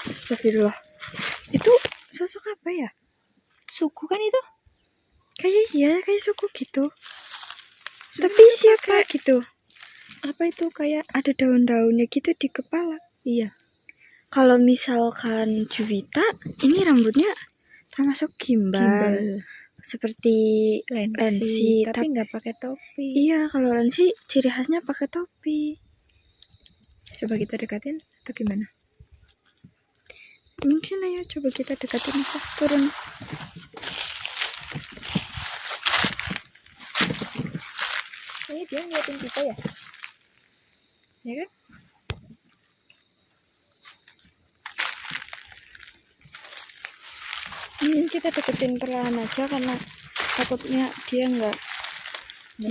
Astagfirullah. Itu sosok apa ya? Suku kan itu? Kayak suku gitu. Tapi siapa gitu? Apa itu kayak ada daun-daunnya gitu di kepala. Iya. Kalau misalkan Juwita, ini rambutnya termasuk gimbal. Seperti Lensi, tapi nggak pakai topi. Iya, kalau Lensi ciri khasnya pakai topi. Coba kita dekatin atau gimana? Mungkin ayo coba kita dekatin aja, turun. Kayaknya dia ngeliatin kita ya? Ya kan? Kita deketin perlahan aja karena takutnya dia nggak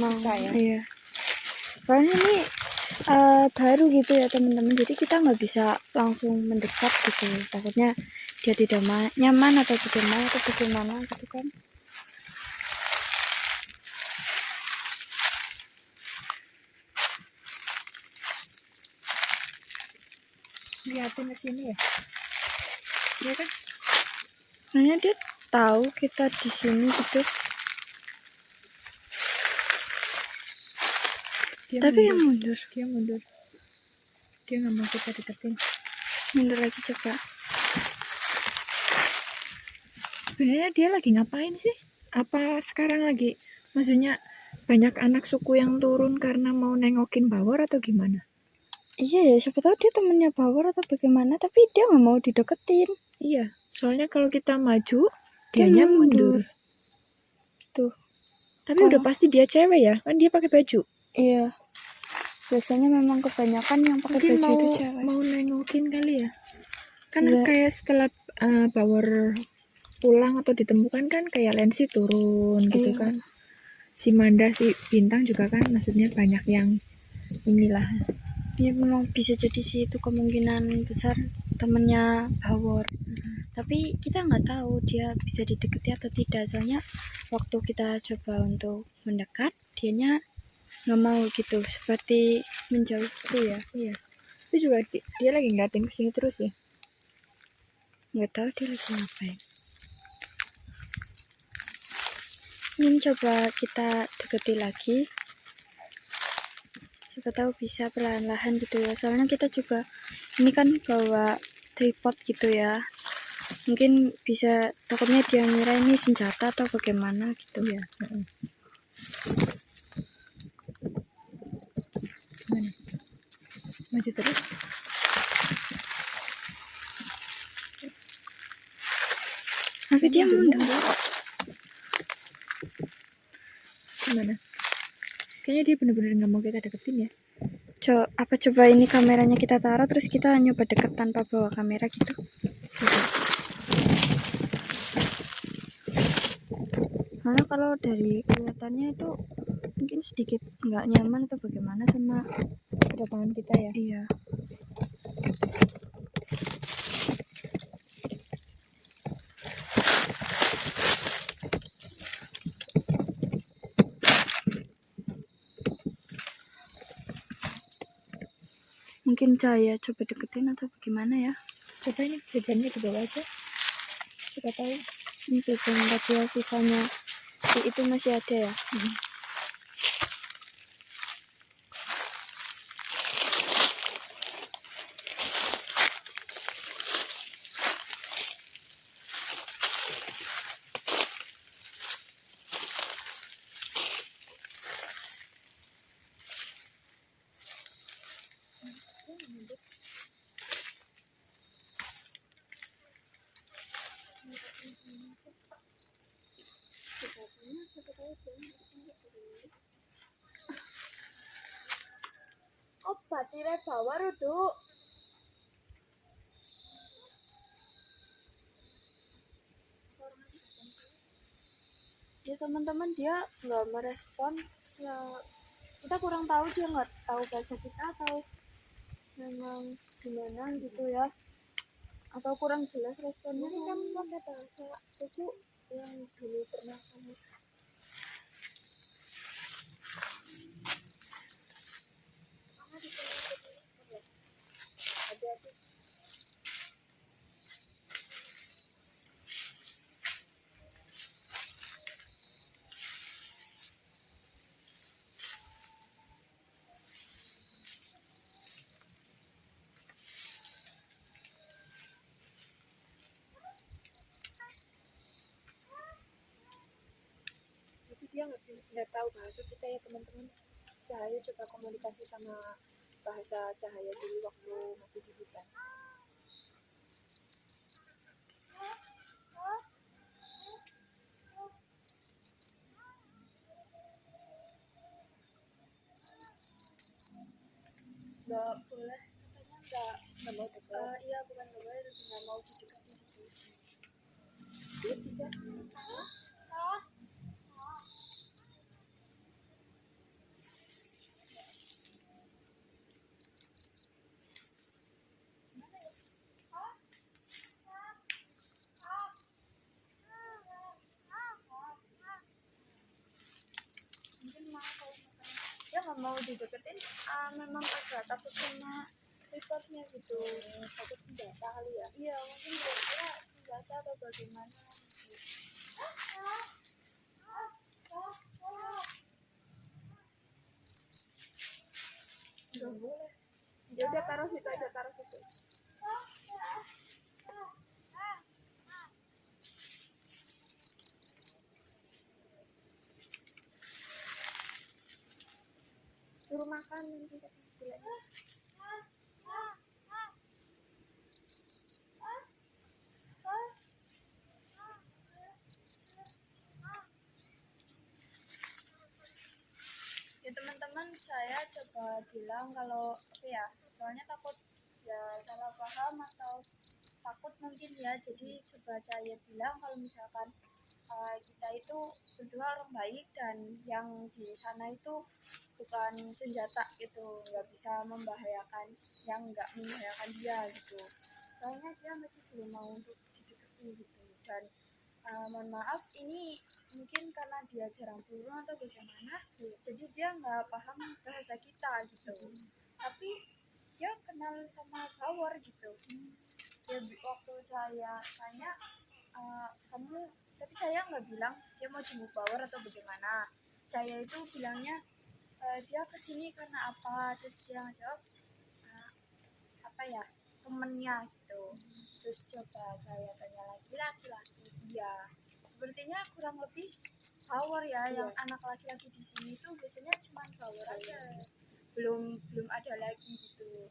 mau ya. Iya. Soalnya ini baru gitu ya teman-teman, jadi kita nggak bisa langsung mendekat gitu. Takutnya dia tidak nyaman atau bagaimana gitu kan. Liatin ke sini ya? Iya kan? Soalnya dia tahu kita di sini gitu. Tapi yang mundur. Dia nggak mau kita deketin. Mundur lagi coba. Sebenarnya dia lagi ngapain sih? Apa sekarang lagi, maksudnya banyak anak suku yang turun karena mau nengokin Bawor atau gimana? Iya ya, siapa tahu dia temennya Bawor atau bagaimana, tapi dia nggak mau dideketin. Iya, soalnya kalau kita maju, dianya mundur. Tuh. Tapi udah pasti dia cewek ya, kan dia pakai baju. Iya. Biasanya memang kebanyakan yang pakai baju itu cewek. Mau nengokin kali ya. Kan kayak setelah Bawor pulang atau ditemukan kan kayak Lensi turun gitu kan. Si Manda, si Bintang juga kan, maksudnya banyak yang inilah. Ya memang bisa jadi sih itu kemungkinan besar temennya Bawor. Tapi kita nggak tahu dia bisa didekati atau tidak, soalnya waktu kita coba untuk mendekat dianya nggak mau gitu, seperti menjauh gitu ya. Iya, itu juga dia lagi ngeliatin kesini terus ya. Nggak tahu dia lagi ngapain. Ini coba kita deketi lagi, siapa tahu bisa perlahan-lahan gitu ya. Soalnya kita juga ini kan bawa tripod gitu ya, mungkin bisa, takutnya dia ngira ini senjata atau bagaimana gitu ya. Gimana? Maju terus. Tapi dia mundur. Gimana? Kayaknya dia bener-bener nggak mau kita deketin ya. Coba ini kameranya kita taruh terus kita nyoba deket tanpa bawa kamera gitu. Karena kalau dari kelihatannya itu mungkin sedikit nggak nyaman atau bagaimana sama kedatangan kita ya. Iya. Mungkin cahaya coba deketin atau bagaimana ya. Coba ini jajannya ke bawah aja, kita tahu. Ini jajan tadi ya, sisanya itu masih ada ya. Oh, batire Bawor itu. Ya teman-teman, dia nggak merespon ya, kita kurang tahu, dia nggak tahu bahasa kita atau memang gimana gitu ya, atau kurang jelas responnya. Ini kan pakai bahasa suku yang dulu pernah kamu. dia nggak tahu bahasa kita ya teman-teman. Cahaya coba komunikasi sama bahasa Cahaya dulu waktu masih di hutan. Nggak boleh, katanya Nggak mau dekat. iya bukan nggak boleh, tapi nggak mau didekatin gitu. Dia bisa. Mungkin mau kalau dia nggak mau dideketin, memang agak takut sama reportnya gitu. Takut senjata kali ya. Iya mungkin kira-kira senjata atau bagaimana gitu. Nggak boleh. Ya udah taruh situ aja, taruh situ. Suruh makan nanti gulanya. Ya teman-teman, saya coba bilang kalau apa ya, soalnya takut ya salah paham atau takut mungkin ya, jadi coba saya bilang kalau misalkan kita itu berdua orang baik dan yang di sana itu bukan senjata gitu, nggak bisa membahayakan, yang nggak membahayakan dia gitu, soalnya dia masih belum mau untuk didekati gitu. Dan mohon maaf, ini mungkin karena dia jarang pulang atau bagaimana, jadi dia nggak paham bahasa kita gitu, tapi dia kenal sama Bawor gitu. Ya waktu saya tanya, kamu, tapi saya nggak bilang dia mau jemput Bawor atau bagaimana, saya itu bilangnya dia kesini karena apa, terus dia jawab apa ya, temennya gitu. Terus coba saya tanya lagi, laki-laki dia sepertinya kurang lebih Bawor ya, yang anak laki-laki di sini tuh biasanya cuma Bawor aja, belum ada lagi gitu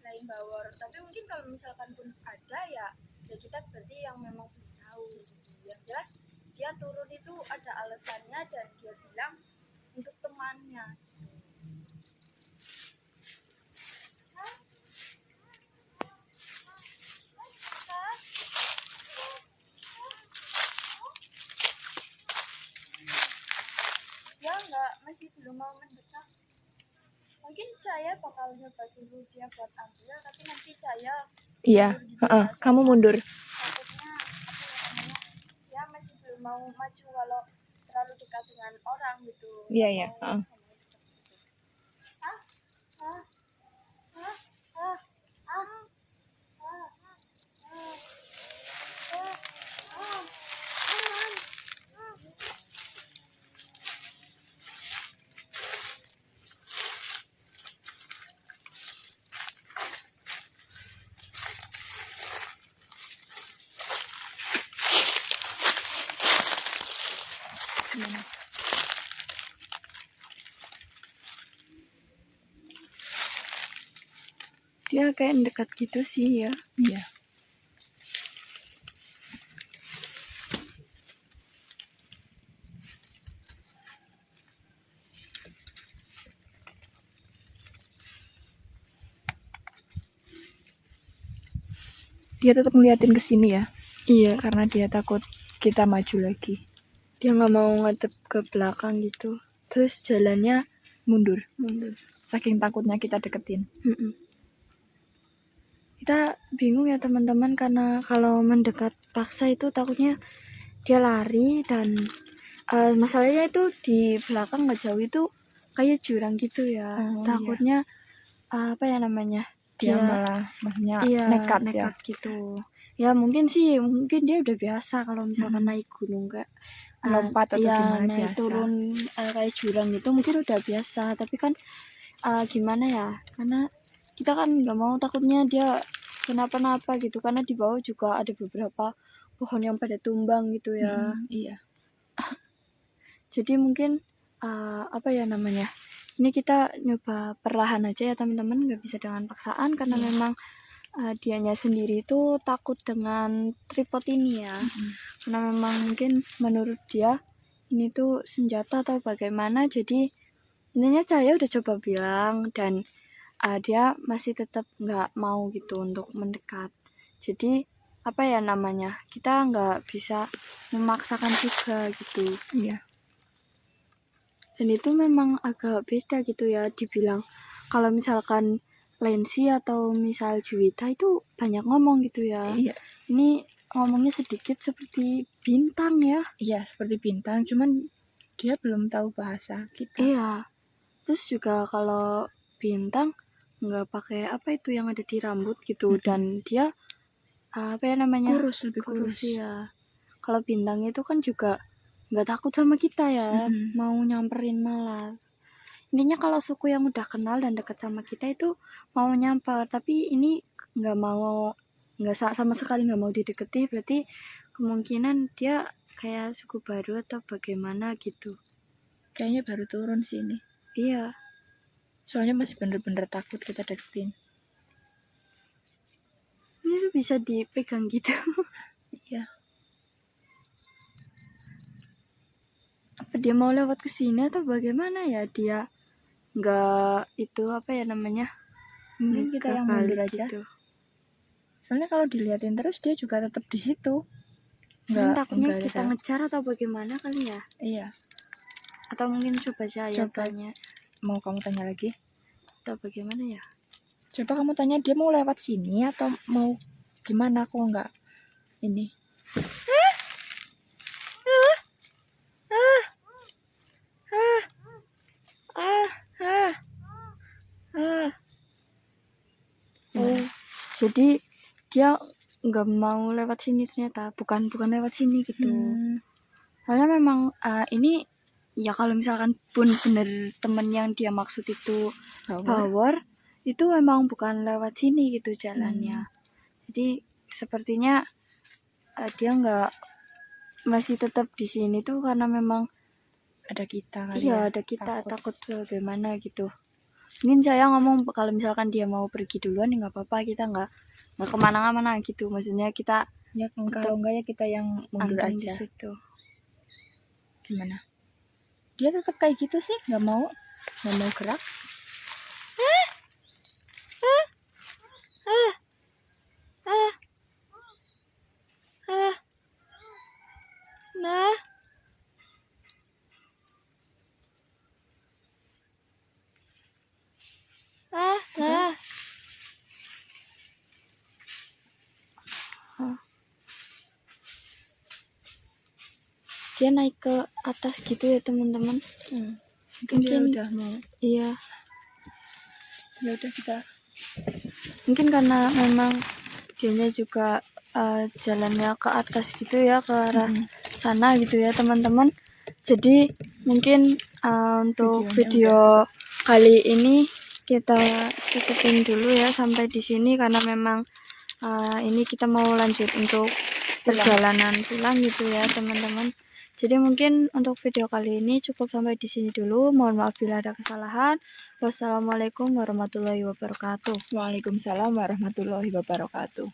selain Bawor. Tapi mungkin kalau misalkan pun ada ya kita berarti yang memang belum tahu gitu. Yang jelas dia turun itu ada alasannya dan dia bilang untuk temannya gitu. Ya nggak, masih belum mau mendekat. Mungkin saya bakal nyoba suruh dia buat ambil, tapi nanti saya Iya, kamu mundur. takutnya apa namanya, ya masih belum mau maju kalau terlalu dekat dengan orang gitu. Iya, iya. Dia kayak dekat gitu sih ya. Iya. Dia tetap ngeliatin ke sini ya. Iya, karena dia takut kita maju lagi. Dia nggak mau ngadep ke belakang gitu. Terus jalannya mundur. Saking takutnya kita deketin. Kita bingung ya teman-teman, karena kalau mendekat paksa itu takutnya dia lari, dan masalahnya itu di belakang nggak jauh itu kayak jurang gitu ya. Takutnya apa ya namanya, dia malah maksudnya nekat ya gitu ya. Mungkin dia udah biasa kalau misalkan naik gunung kayak lompat atau gimana, naik biasa turun kayak jurang gitu, mungkin udah biasa. Tapi kan gimana ya, karena kita kan nggak mau takutnya dia kenapa-napa gitu, karena di bawah juga ada beberapa pohon yang pada tumbang gitu ya. Iya. Jadi mungkin apa ya namanya, ini kita nyoba perlahan aja ya teman-teman, nggak bisa dengan paksaan karena memang dianya sendiri itu takut dengan tripod ini ya. Karena memang mungkin menurut dia ini tuh senjata atau bagaimana. Jadi intinya saya udah coba bilang dan dia masih tetap nggak mau gitu untuk mendekat. Jadi apa ya namanya, kita nggak bisa memaksakan juga gitu. Iya. Dan itu memang agak beda gitu ya, dibilang kalau misalkan Lensi atau misal Juwita itu banyak ngomong gitu ya. Iya. Ini ngomongnya sedikit seperti Bintang ya. Iya, seperti Bintang, cuman dia belum tahu bahasa kita. Iya. Terus juga kalau Bintang nggak pakai apa itu yang ada di rambut gitu, dan dia apa ya namanya, Kurus, lebih kurus. ya. Kalau Bintang itu kan juga nggak takut sama kita ya, mau nyamperin malah. Intinya kalau suku yang udah kenal dan dekat sama kita itu mau nyamper, tapi ini nggak mau, nggak sama sekali nggak mau dideketi, berarti kemungkinan dia kayak suku baru atau bagaimana gitu. Kayaknya baru turun sih ini. Iya. Soalnya masih bener-bener takut kita deketin. Ini tuh bisa dipegang gitu. Iya. Apa dia mau lewat ke sini atau bagaimana ya, dia nggak itu apa ya namanya, Mungkin kita yang mundur aja. gitu. Soalnya kalau diliatin terus dia juga tetap di situ. Takutnya kita ngejar atau bagaimana kali ya. Iya. Atau mungkin coba saya tanya. Mau kamu tanya lagi? Atau bagaimana ya? Coba kamu tanya dia mau lewat sini atau mau gimana, kok nggak ini. Jadi dia nggak mau lewat sini ternyata, bukan lewat sini gitu. Soalnya memang ini ya kalau misalkan pun bener temen yang dia maksud itu power, itu memang bukan lewat sini gitu jalannya. Jadi sepertinya dia nggak, masih tetap di sini tuh karena memang ada kita kali. Iya, ada kita, takut bagaimana gitu. Mungkin saya ngomong kalau misalkan dia mau pergi duluan ya nggak apa-apa, kita nggak kemana-mana gitu. Maksudnya kita ya, kalau enggak ya kita yang mundur aja di situ. Gimana? Dia tetap kayak gitu sih, nggak mau gerak. Nah. Dia naik ke atas gitu ya teman-teman. Mungkin dia udah mau. Iya. Ya udah kita. Mungkin karena memang dianya juga jalannya ke atas gitu ya, ke arah sana gitu ya teman-teman. Jadi mungkin untuk video kali ini kita tutupin dulu ya sampai di sini, karena memang ini kita mau lanjut untuk perjalanan pulang gitu ya teman-teman. Jadi mungkin untuk video kali ini cukup sampai di sini dulu. Mohon maaf bila ada kesalahan. Wassalamualaikum warahmatullahi wabarakatuh. Waalaikumsalam warahmatullahi wabarakatuh.